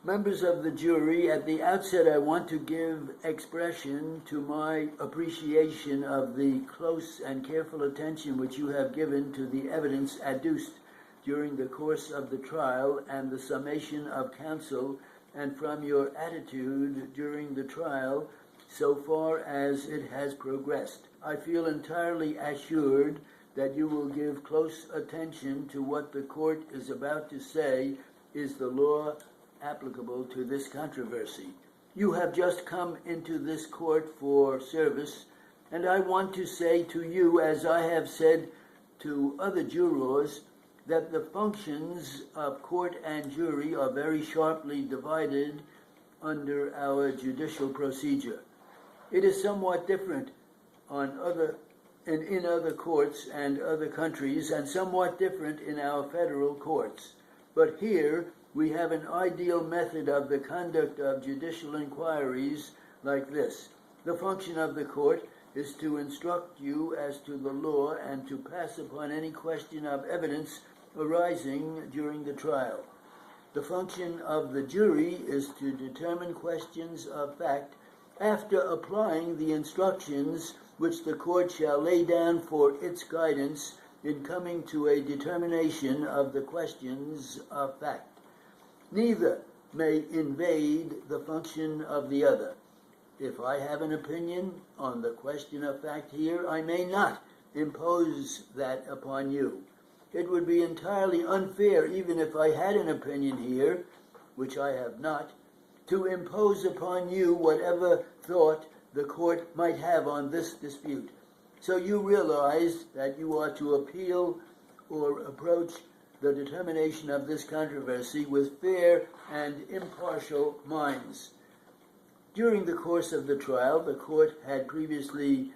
Members of the jury, at the outset I want to give expression to my appreciation of the close and careful attention which you have given to the evidence adduced during the course of the trial and the summation of counsel, and from your attitude during the trial so far as it has progressed. I feel entirely assured that you will give close attention to what the court is about to say is the law applicable to this controversy. You have just come into this court for service, and I want to say to you, as I have said to other jurors, that the functions of court and jury are very sharply divided under our judicial procedure. It is somewhat different in other courts and other countries, and somewhat different in our federal courts. But here we have an ideal method of the conduct of judicial inquiries like this. The function of the court is to instruct you as to the law and to pass upon any question of evidence arising during the trial. The function of the jury is to determine questions of fact after applying the instructions which the court shall lay down for its guidance in coming to a determination of the questions of fact. Neither may invade the function of the other. If I have an opinion on the question of fact here, I may not impose that upon you. It would be entirely unfair, even if I had an opinion here, which I have not, to impose upon you whatever thought the court might have on this dispute. So you realize that you are to appeal or approach the determination of this controversy with fair and impartial minds. During the course of the trial, the court had previously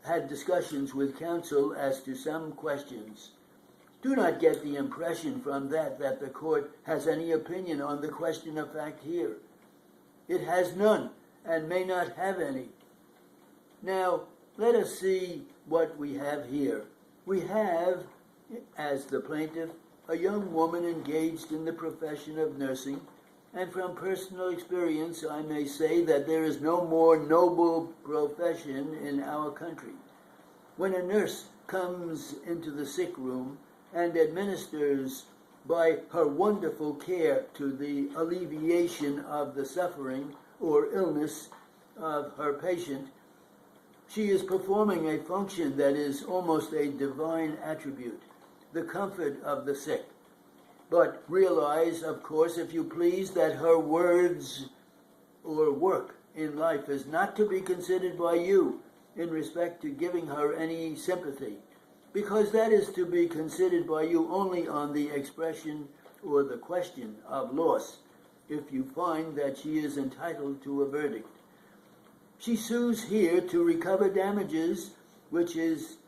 had discussions with counsel as to some questions. Do not get the impression from that the court has any opinion on the question of fact here. It has none and may not have any. Now, let us see what we have here. We have, as the plaintiff, a young woman engaged in the profession of nursing, and from personal experience I may say that there is no more noble profession in our country. When a nurse comes into the sick room and administers by her wonderful care to the alleviation of the suffering or illness of her patient, she is performing a function that is almost a divine attribute, the comfort of the sick. But realize, of course, if you please, that her words or work in life is not to be considered by you in respect to giving her any sympathy, because that is to be considered by you only on the expression or the question of loss, if you find that she is entitled to a verdict. She sues here to recover damages, which is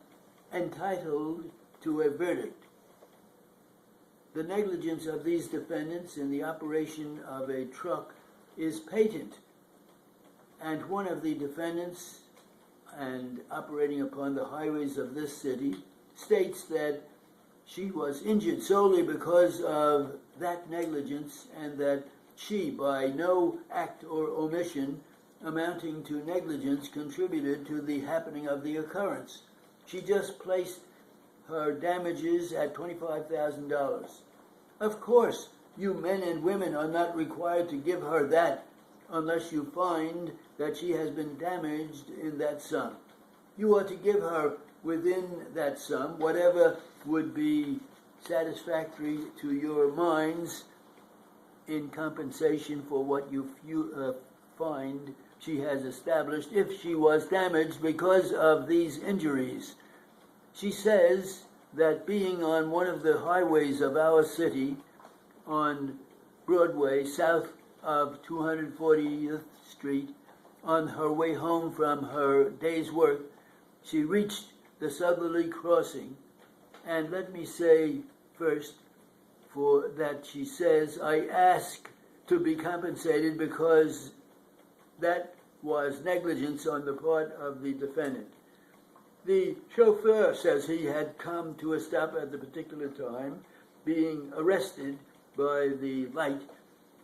entitled to a verdict. The negligence of these defendants in the operation of a truck is patent, and one of the defendants, and operating upon the highways of this city, states that she was injured solely because of that negligence, and that she, by no act or omission amounting to negligence, contributed to the happening of the occurrence. She just placed her damages at $25,000. Of course, you men and women are not required to give her that unless you find that she has been damaged in that sum. You are to give her within that sum whatever would be satisfactory to your minds in compensation for what you find she has established if she was damaged because of these injuries. She says that being on one of the highways of our city, on Broadway, south of 240th Street, on her way home from her day's work, she reached the southerly crossing. And let me say first, for that she says, I ask to be compensated because that was negligence on the part of the defendant. The chauffeur says he had come to a stop at the particular time, being arrested by the light,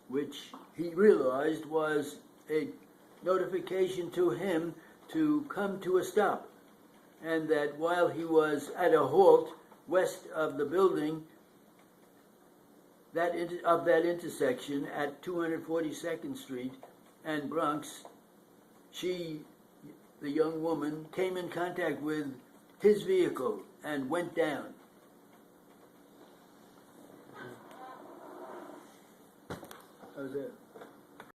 which he realized was a notification to him to come to a stop, and that while he was at a halt west of the building of that intersection at 242nd Street and Bronx, she, the young woman, came in contact with his vehicle and went down. How's that?